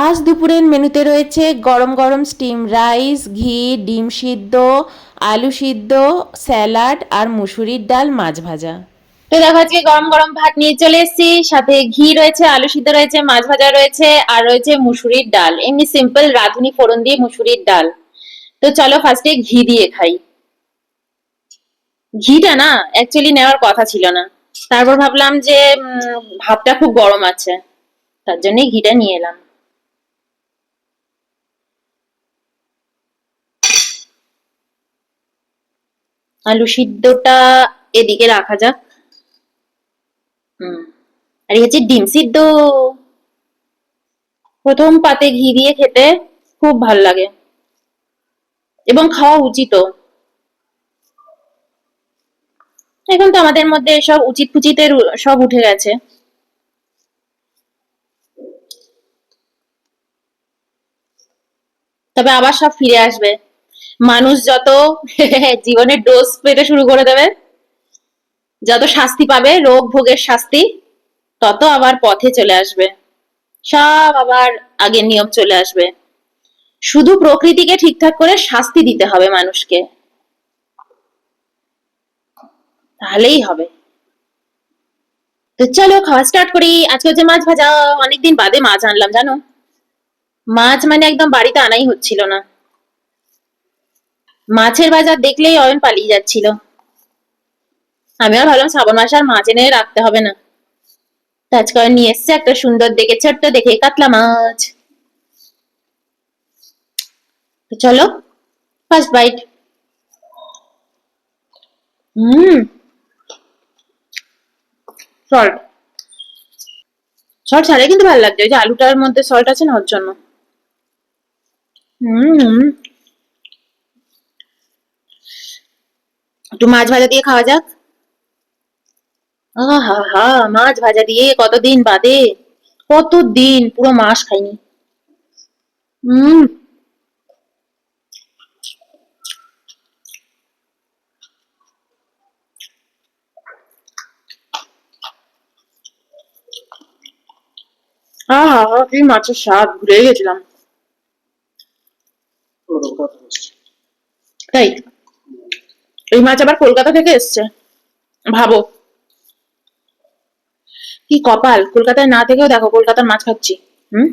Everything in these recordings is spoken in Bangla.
আজ দুপুরের মেনুতে রয়েছে গরম গরম স্টিম রাইস, ঘি, ডিম সিদ্ধ, আলু সিদ্ধ, স্যালাড আর মুসুরির ডাল, মাছ ভাজা। তো দেখো আজকে গরম গরম ভাত নিয়ে চলে এসেছি, সাথে ঘি রয়েছে, আলু সিদ্ধ রয়েছে, মাছ ভাজা রয়েছে, আর রয়েছে মুসুরির ডাল। এমনি সিম্পল রাঁধুনি ফোড়ন দিয়ে মুসুরির ডাল। তো চলো ফার্স্টে ঘি দিয়ে খাই। ঘিটা না অ্যাকচুয়ালি নেওয়ার কথা ছিল না, তারপর ভাবলাম যে ভাতটা খুব গরম আছে, তার জন্যই ঘিটা নিয়ে এলাম। আলু সিদ্ধটা এদিকে রাখা যাক। হুম। আর এই হচ্ছে ডিম সিদ্ধ। প্রথম পাতে ঘি দিয়ে খেতে খুব ভাল লাগে এবং খাওয়া উচিতও। এখন তো আমাদের মধ্যে সব উচিত ফুচিতের সব উঠে গেছে। তবে আবার সব ফিরে আসবে। মানুষ যত জীবনের ডোজ পেতে শুরু করে দেবে, যত শাস্তি পাবে, রোগ ভোগের শাস্তি, তত আবার পথে চলে আসবে। সব আবার আগের নিয়ম চলে আসবে। শুধু প্রকৃতিকে ঠিকঠাক করে শাস্তি দিতে হবে মানুষকে, তাহলেই হবে। তো চলো খাওয়া স্টার্ট করি। আজকে হচ্ছে মাছ ভাজা। অনেকদিন বাদে মাছ আনলাম জানো। মাছ মানে একদম বাড়িতে আনাই হচ্ছিল না। মাছের বাজার দেখলেই অয়ন পালিয়ে যাচ্ছিল। আমি আর ভাবলাম শ্রাবণ মাসে আর মাছ এনে রাখতে হবে না। তো আজকে অয়ন নিয়ে এসছে একটা সুন্দর দেখে, ছোট্ট দেখে কাতলা মাছ। তো চলো ফার্স্ট বাইট। হুম। সল্ট, সল্ট ছাড়াই কিন্তু ভালো লাগছে, ওই যে আলুটার মধ্যে সল্ট আছে না, ওর জন্য। হুম। একটু মাছ ভাজা দিয়ে খাওয়া যাক। আহা হা, মাছ ভাজা দিয়ে কতদিন বাদে, কতদিন, পুরো মাস খাইনি। হুম। আহা হা, কি মাছের স্বাদ, ভুলে গেছিলাম। তাই এই মাছ আবার কলকাতা থেকে এসছে, ভাবো কি কপাল, কলকাতায় না থেকেও দেখো কলকাতার মাছ খাচ্ছি। হুম।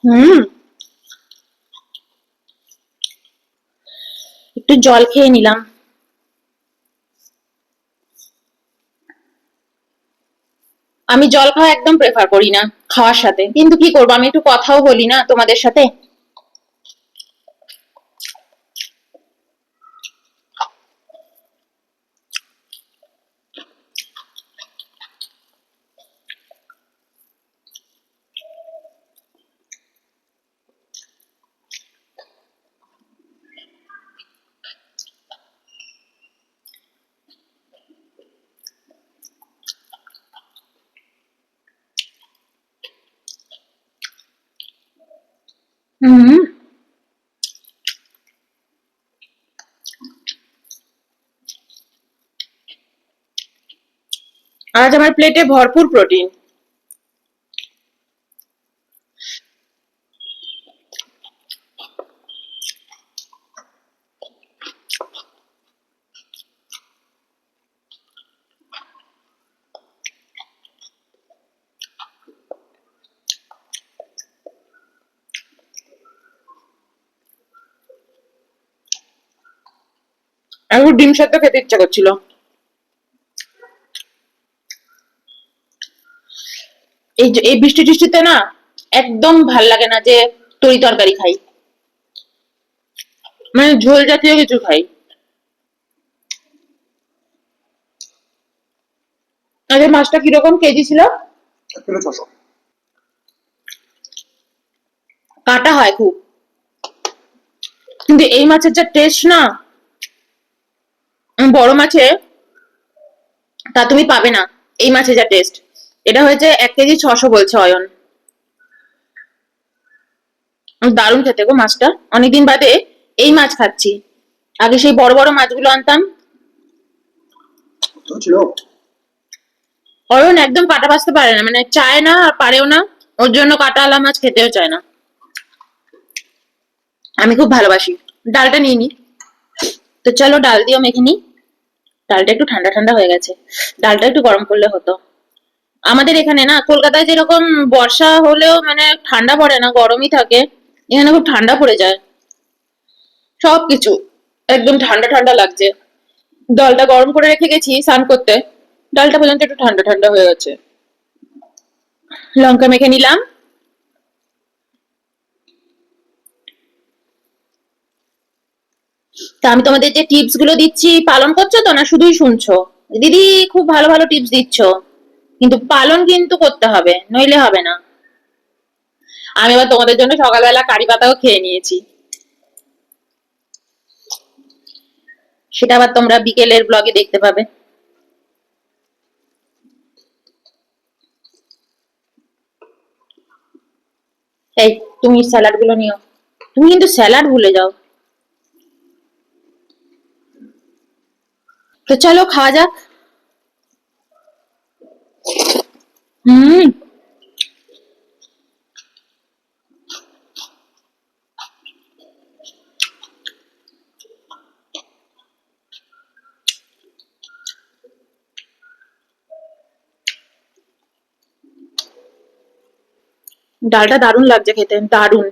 হুম। একটু জল খেয়ে নিলাম। আমি জল খাওয়া একদম প্রেফার করি না খাওয়ার সাথে, কিন্তু কি করবো, আমি একটু কথাও বলি না তোমাদের সাথে। হুম। আজ আমার প্লেটে ভরপুর প্রোটিন। আমার ডিম সেদ্ধ খেতে ইচ্ছা করছিল। এই যে এই বৃষ্টি টিষ্টিতে না একদম ভাল লাগে না যে তরি তরকারি খাই, মানে ঝোল জাতীয় কিছু খাই। আচ্ছা, মাছটা কিরকম কেজি ছিল? 1 কিলো 600। কাটা হয় খুব, কিন্তু এই মাছের যা টেস্ট না, বড় মাছে তা তুমি পাবে না। এই মাছে যা টেস্ট, এটা হয়েছে 1 কেজি 600 বলছে অয়ন। দারুণ খেতে গো মাছটা। অনেকদিন বাদে এই মাছ খাচ্ছি। আগে সেই বড় বড় মাছগুলো আনতাম। তো ছিল। অয়ন একদম কাটা বাছতে পারে না, মানে চায় না আর পারেও না। ওর জন্য কাটা আলা মাছ খেতেও চায় না। আমি খুব ভালোবাসি। ডালটা নিয়ে নি। তো চলো ডাল দিয়েও মেখে নি। ডালটা একটু ঠান্ডা ঠান্ডা হয়ে গেছে, ডালটা একটু গরম করলে হতো। আমাদের এখানে না, কলকাতায় যেরকম বর্ষা হলেও মানে ঠান্ডা পড়ে না, গরমই থাকে, এখানে খুব ঠান্ডা পড়ে যায়। সবকিছু একদম ঠান্ডা ঠান্ডা লাগছে। ডালটা গরম করে রেখে গেছি স্নান করতে, ডালটা পর্যন্ত একটু ঠান্ডা ঠান্ডা হয়ে গেছে। লঙ্কা মেখে নিলাম। তা আমি তোমাদের যে টিপস গুলো দিচ্ছি পালন করছো তো, না শুধুই শুনছো? দিদি খুব ভালো ভালো টিপস দিচ্ছ, কিন্তু পালন কিন্তু করতে হবে, নইলে হবে না। আমি আবার তোমাদের জন্য সকালবেলা কারি পাতাও খেয়ে নিয়েছি, সেটা আবার তোমরা বিকেলের ব্লগে দেখতে পাবে। এই, তুমি স্যালাড গুলো নিও। তুমি কিন্তু স্যালাড ভুলে যাও। তো চলো খাওয়া যাক। হুম, ডালটা দারুণ লাগছে খেতে, দারুণ।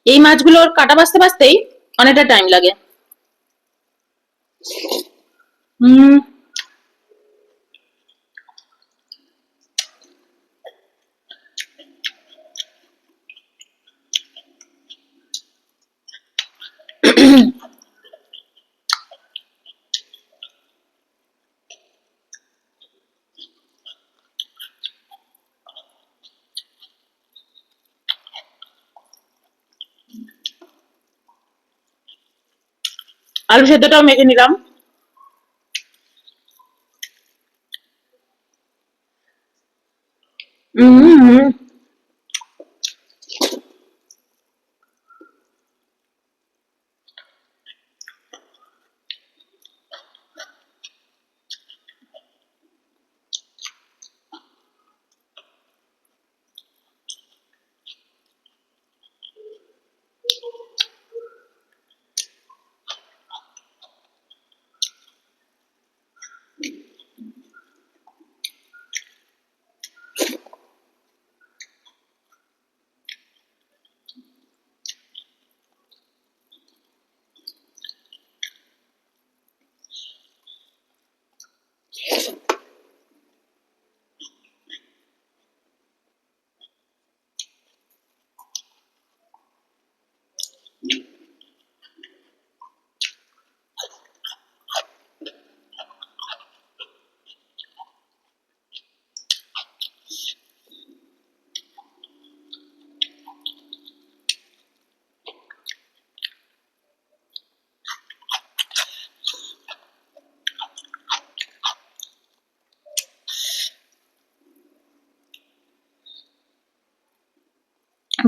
এই মাছগুলোর কাটা বাছতে বাছতেই অনেকটা টাইম লাগে। হুম, আলু সেদ্ধটাও মেখে নিলাম। হুম,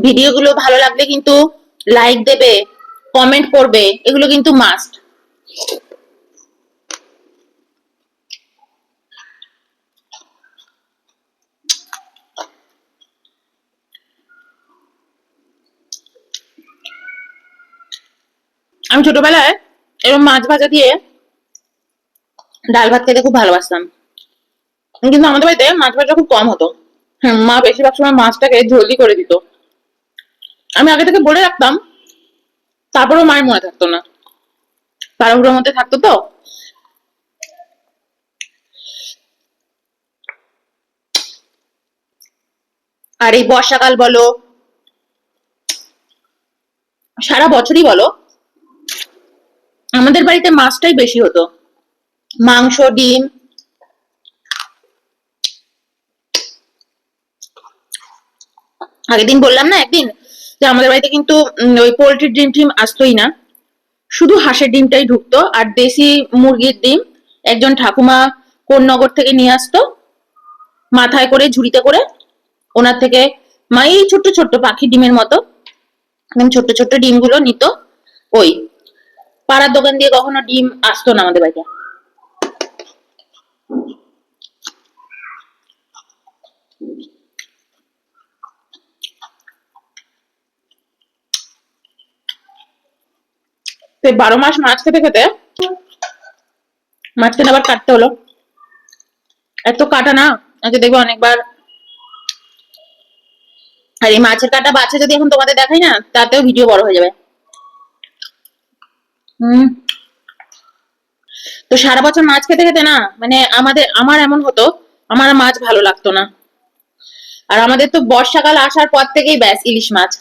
ভিডিওগুলো ভালো লাগলে কিন্তু লাইক দেবে, কমেন্ট করবে, এগুলো কিন্তু মাস্ট। আমি ছোটবেলায় এরকম মাছ ভাজা দিয়ে ডাল ভাত খেতে খুব ভালোবাসতাম, কিন্তু আমাদের বাড়িতে মাছ ভাজা খুব কম হতো। মা বেশিরভাগ সময় মাছটাকে ঝোলই করে দিত। আমি আগে থেকে বলে রাখতাম, তারপরেও মায়ের মনে থাকতো না, তাড়াহুড়োর মধ্যে থাকতো তো। আর এই বর্ষাকাল বলো, সারা বছরই বলো, আমাদের বাড়িতে মাছটাই বেশি হতো, মাংস, ডিম। আগের দিন বললাম না একদিন যে আমাদের বাড়িতে কিন্তু ওই পোল্ট্রির ডিম টিম আসতোই না, শুধু হাঁসের ডিমটাই ঢুকতো, আর দেশি মুরগির ডিম একজন ঠাকুমা কোন নগর থেকে নিয়ে আসতো, মাথায় করে ঝুড়িতে করে, ওনার থেকে মা এই ছোট্ট ছোট্ট পাখি ডিমের মতো একদম ছোট্ট ছোট্ট ডিমগুলো নিত। ওই পাড়ার দোকান দিয়ে কখনো ডিম আসতো না আমাদের বাড়িতে। তো 12 মাস মাছ খেতে খেতে মাঝখানে আবার কাটতে হলো, এত কাটা না, আগে দেখবে অনেকবার। আর এই মাছের কাটা বাচ্চা যদি এখন তোমাদের দেখাই না, তাতেও ভিডিও বড় হয়ে যাবে। হম। তো সারা বছর মাছ খেতে খেতে না, মানে আমার এমন হতো, আমার আর মাছ ভালো লাগতো না। আর আমাদের তো বর্ষাকাল আসার পর থেকেই ব্যাস ইলিশ মাছ।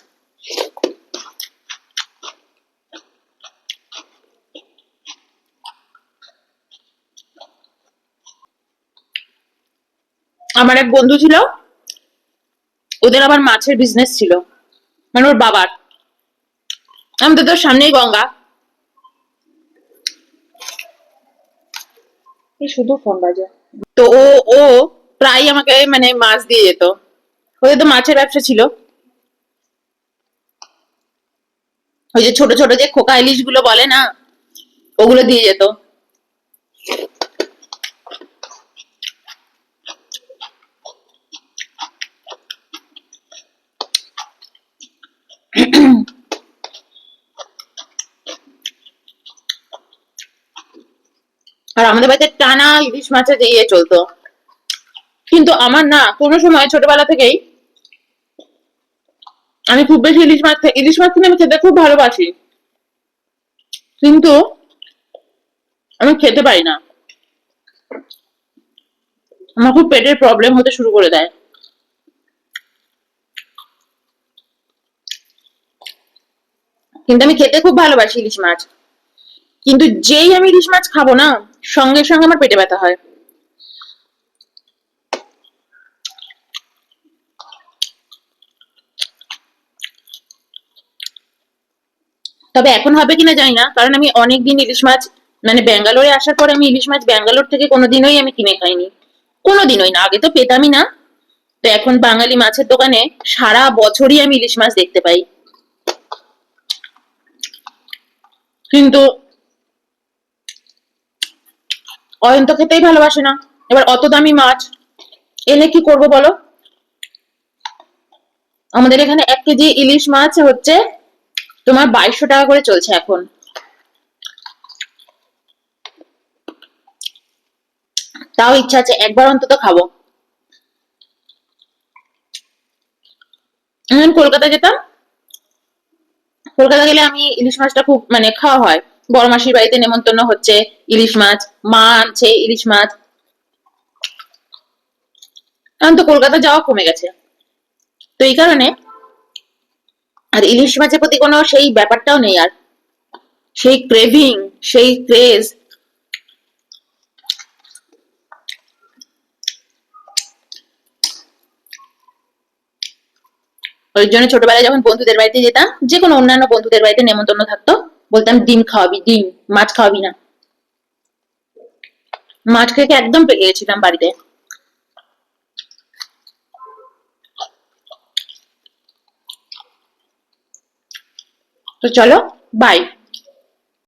আমার এক বন্ধু ছিল, ওদের আবার মাছের বিজনেস ছিল, মানে ওর বাবার। আমাদের তো সামনেই গঙ্গা। এই শুধু ফোন বাজে। তো ও প্রায় আমাকে মানে মাছ দিয়ে যেত, ওদের তো মাছের ব্যবসা ছিল। ওই যে ছোট ছোট যে খোকা ইলিশ গুলো বলে না, ওগুলো দিয়ে যেত। আর আমাদের বাড়িতে টানা ইলিশ মাছের ইয়ে চলতো। কিন্তু আমার না কোনো সময় ছোটবেলা থেকেই আমি খুব বেশি ইলিশ মাছ কিনে আমি খেতে খুব ভালোবাসি, কিন্তু আমি খেতে পারি না, আমার খুব পেটের প্রবলেম হতে শুরু করে দেয়। কিন্তু আমি খেতে খুব ভালোবাসি ইলিশ মাছ, কিন্তু যেই আমি ইলিশ মাছ খাবো না, সঙ্গে সঙ্গে আমার পেটে ব্যথা হয়। তবে এখন হবে কিনা জানি না, কারণ আমি অনেকদিন ইলিশ মাছ, মানে ব্যাঙ্গালোরে আসার পরে আমি ইলিশ মাছ ব্যাঙ্গালোর থেকে কোনোদিনই আমি কিনে খাইনি, কোনোদিনই না। আগে তো পেতামই না, তো এখন বাঙালি মাছের দোকানে সারা বছরই আমি ইলিশ মাছ দেখতে পাই। কিন্তু অয়ন তো খেতেই ভালোবাসে না, এবার অত দামি মাছ এনে কি করব বলো। আমাদের এখানে 1 কেজি ইলিশ মাছ হচ্ছে তোমার 2200 টাকা করে চলছে এখন। তাও ইচ্ছা আছে একবার অন্তত খাবো। কলকাতা যেতাম, কলকাতা গেলে আমি ইলিশ মাছটা খুব মানে খাওয়া হয়, বড় মাসির বাড়িতে নেমন্তন্ন হচ্ছে, ইলিশ মাছ, মা আনছে ইলিশ মাছ। এখন তো কলকাতা যাওয়া কমে গেছে, তো এই কারণে আর ইলিশ মাছের প্রতি কোনো সেই ব্যাপারটাও নেই আর, সেই ক্রেভিং, সেই ক্রেজ। ওই জন্য ছোটবেলায় যখন বন্ধুদের বাড়িতে যেতাম, যে কোনো অন্যান্য বন্ধুদের বাড়িতে নেমন্তন্ন থাকতো, বলতাম ডিম খাওয়াবি, ডিম, মাছ খাওয়াবি না। মাছ খেয়ে খেয়ে একদম পেকে গেছিলাম বাড়িতে। তো চলো, বাই।